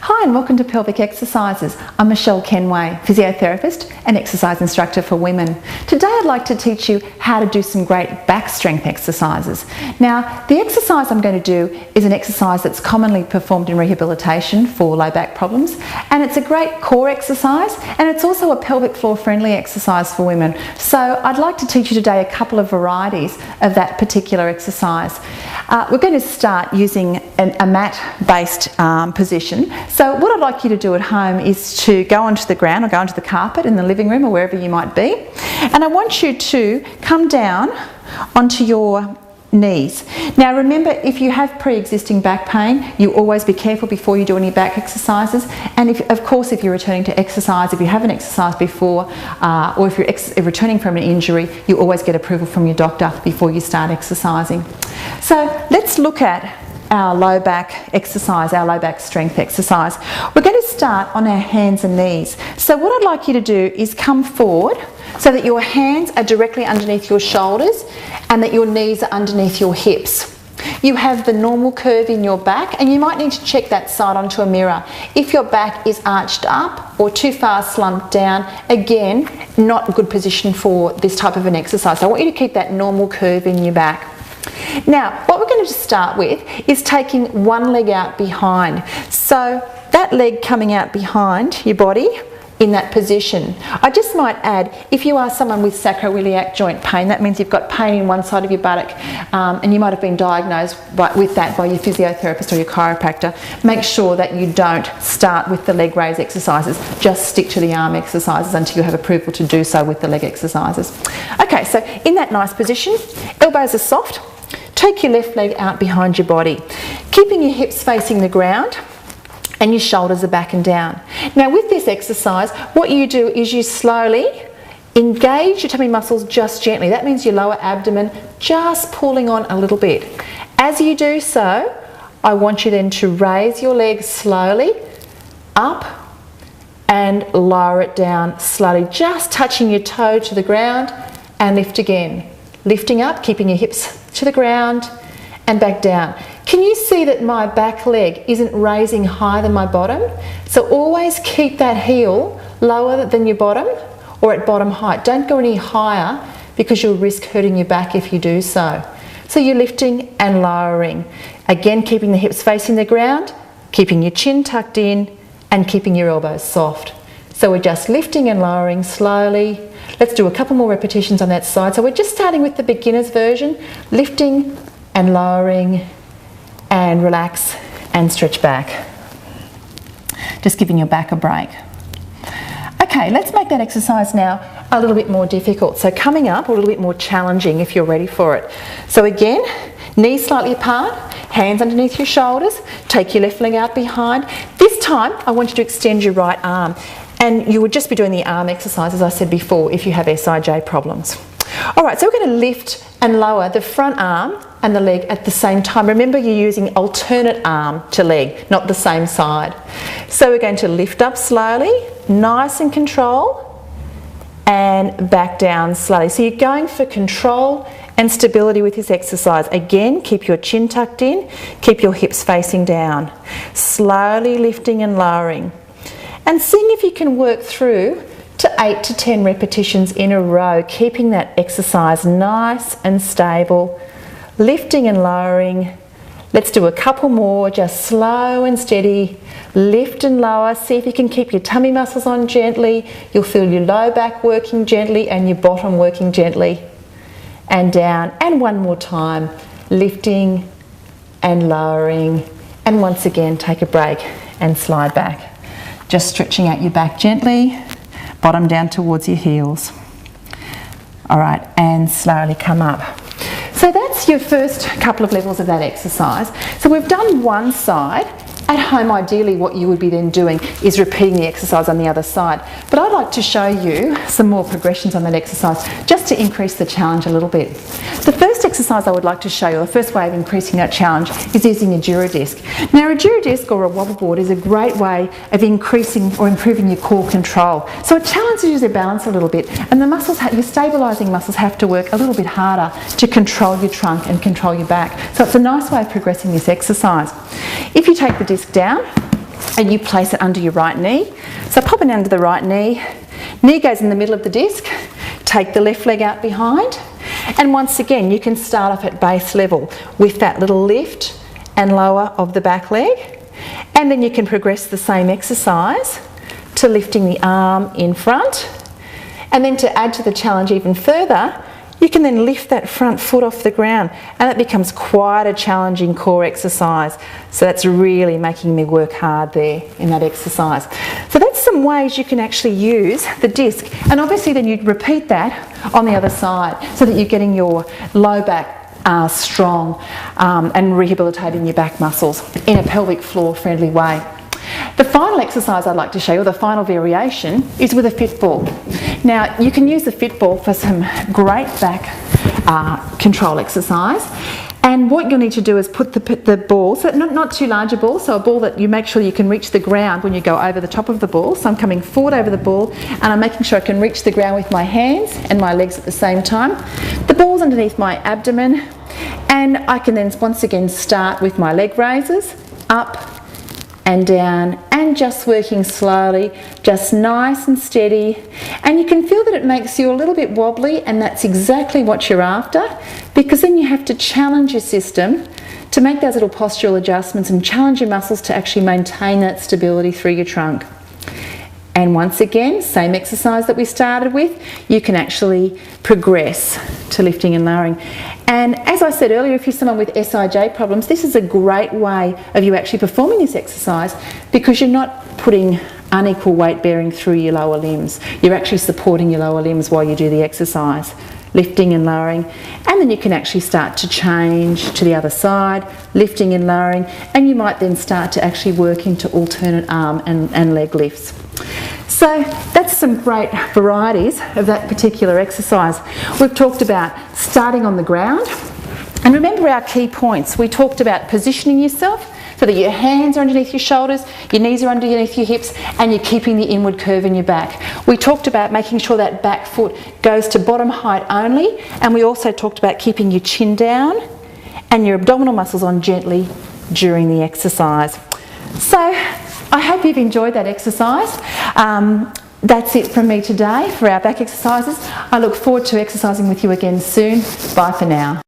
Hi and welcome to Pelvic Exercises. I'm Michelle Kenway, physiotherapist and exercise instructor for women. Today I'd like to teach you how to do some great back strength exercises. Now, the exercise I'm going to do is an exercise that's commonly performed in rehabilitation for low back problems, and it's a great core exercise, and it's also a pelvic floor friendly exercise for women. So I'd like to teach you today a couple of varieties of that particular exercise. We're going to start using a mat based position. So what I'd like you to do at home is to go onto the ground or go onto the carpet in the living room or wherever you might be, and I want you to come down onto your knees. Now remember, if you have pre-existing back pain, you always be careful before you do any back exercises, and of course if you're returning to exercise, if you haven't exercised before, or if you're returning from an injury, you always get approval from your doctor before you start exercising. So let's look at our low back exercise, our low back strength exercise. We're going to start on our hands and knees. So what I'd like you to do is come forward so that your hands are directly underneath your shoulders and that your knees are underneath your hips. You have the normal curve in your back, and you might need to check that side onto a mirror. If your back is arched up or too far slumped down, again, not a good position for this type of an exercise. So I want you to keep that normal curve in your back. Now, what we're going to start with is taking one leg out behind. So that leg coming out behind your body in that position. I just might add, if you are someone with sacroiliac joint pain, that means you've got pain in one side of your buttock, and you might have been diagnosed with that by your physiotherapist or your chiropractor. Make sure that you don't start with the leg raise exercises. Just stick to the arm exercises until you have approval to do so with the leg exercises. Okay, so in that nice position, elbows are soft. Take your left leg out behind your body, keeping your hips facing the ground and your shoulders are back and down. Now with this exercise, what you do is you slowly engage your tummy muscles just gently. That means your lower abdomen just pulling on a little bit. As you do so, I want you then to raise your leg slowly up and lower it down slowly, just touching your toe to the ground, and lift again. Lifting up, keeping your hips to the ground and back down. Can you see that my back leg isn't raising higher than my bottom? So always keep that heel lower than your bottom or at bottom height. Don't go any higher because you'll risk hurting your back if you do so. So you're lifting and lowering. Again, keeping the hips facing the ground, keeping your chin tucked in and keeping your elbows soft. So we're just lifting and lowering slowly. Let's do a couple more repetitions on that side. So we're just starting with the beginner's version, lifting and lowering and relax and stretch back. Just giving your back a break. Okay, let's make that exercise now a little bit more difficult. So coming up, a little bit more challenging if you're ready for it. So again, knees slightly apart, hands underneath your shoulders, take your left leg out behind. This time, I want you to extend your right arm. And you would just be doing the arm exercise, as I said before, if you have SIJ problems. All right, so we're going to lift and lower the front arm and the leg at the same time. Remember, you're using alternate arm to leg, not the same side. So we're going to lift up slowly, nice and control, and back down slowly. So you're going for control and stability with this exercise. Again, keep your chin tucked in, keep your hips facing down. Slowly lifting and lowering. And seeing if you can work through to 8 to 10 repetitions in a row, keeping that exercise nice and stable, lifting and lowering. Let's do a couple more, just slow and steady, lift and lower. See if you can keep your tummy muscles on gently. You'll feel your low back working gently and your bottom working gently. And down, and one more time, lifting and lowering. And once again, take a break and slide back. Just stretching out your back gently, bottom down towards your heels. All right, and slowly come up. So that's your first couple of levels of that exercise. So we've done one side. At home, ideally, what you would be then doing is repeating the exercise on the other side. But I'd like to show you some more progressions on that exercise just to increase the challenge a little bit. The first exercise I would like to show you, the first way of increasing that challenge, is using a Duradisc. Now, a Duradisc or a wobble board is a great way of increasing or improving your core control. So it challenges your balance a little bit, and the muscles, your stabilising muscles, have to work a little bit harder to control your trunk and control your back. So it's a nice way of progressing this exercise. If you take the disc down, and you place it under your right knee. So pop it under the right knee. Knee goes in the middle of the disc. Take the left leg out behind. And once again, you can start off at base level with that little lift and lower of the back leg. And then you can progress the same exercise to lifting the arm in front. And then to add to the challenge even further, you can then lift that front foot off the ground, and it becomes quite a challenging core exercise. So that's really making me work hard there in that exercise. So that's some ways you can actually use the disc, and obviously then you'd repeat that on the other side so that you're getting your low back strong and rehabilitating your back muscles in a pelvic floor friendly way. The final exercise I'd like to show you, or the final variation, is with a fit ball. Now, you can use the fit ball for some great back control exercise. And what you'll need to do is put the ball, so not too large a ball, so a ball that you make sure you can reach the ground when you go over the top of the ball. So I'm coming forward over the ball, and I'm making sure I can reach the ground with my hands and my legs at the same time. The ball's underneath my abdomen, and I can then once again start with my leg raises, up and down, and just working slowly, just nice and steady. And you can feel that it makes you a little bit wobbly, and that's exactly what you're after, because then you have to challenge your system to make those little postural adjustments and challenge your muscles to actually maintain that stability through your trunk. And once again, same exercise that we started with, you can actually progress to lifting and lowering. And as I said earlier, if you're someone with SIJ problems, this is a great way of you actually performing this exercise, because you're not putting unequal weight bearing through your lower limbs. You're actually supporting your lower limbs while you do the exercise, lifting and lowering. And then you can actually start to change to the other side, lifting and lowering, and you might then start to actually work into alternate arm and leg lifts. So that's some great varieties of that particular exercise. We've talked about starting on the ground, and remember our key points. We talked about positioning yourself so that your hands are underneath your shoulders, your knees are underneath your hips, and you're keeping the inward curve in your back. We talked about making sure that back foot goes to bottom height only, and we also talked about keeping your chin down and your abdominal muscles on gently during the exercise. So I hope you've enjoyed that exercise. That's it from me today for our back exercises. I look forward to exercising with you again soon. Bye for now.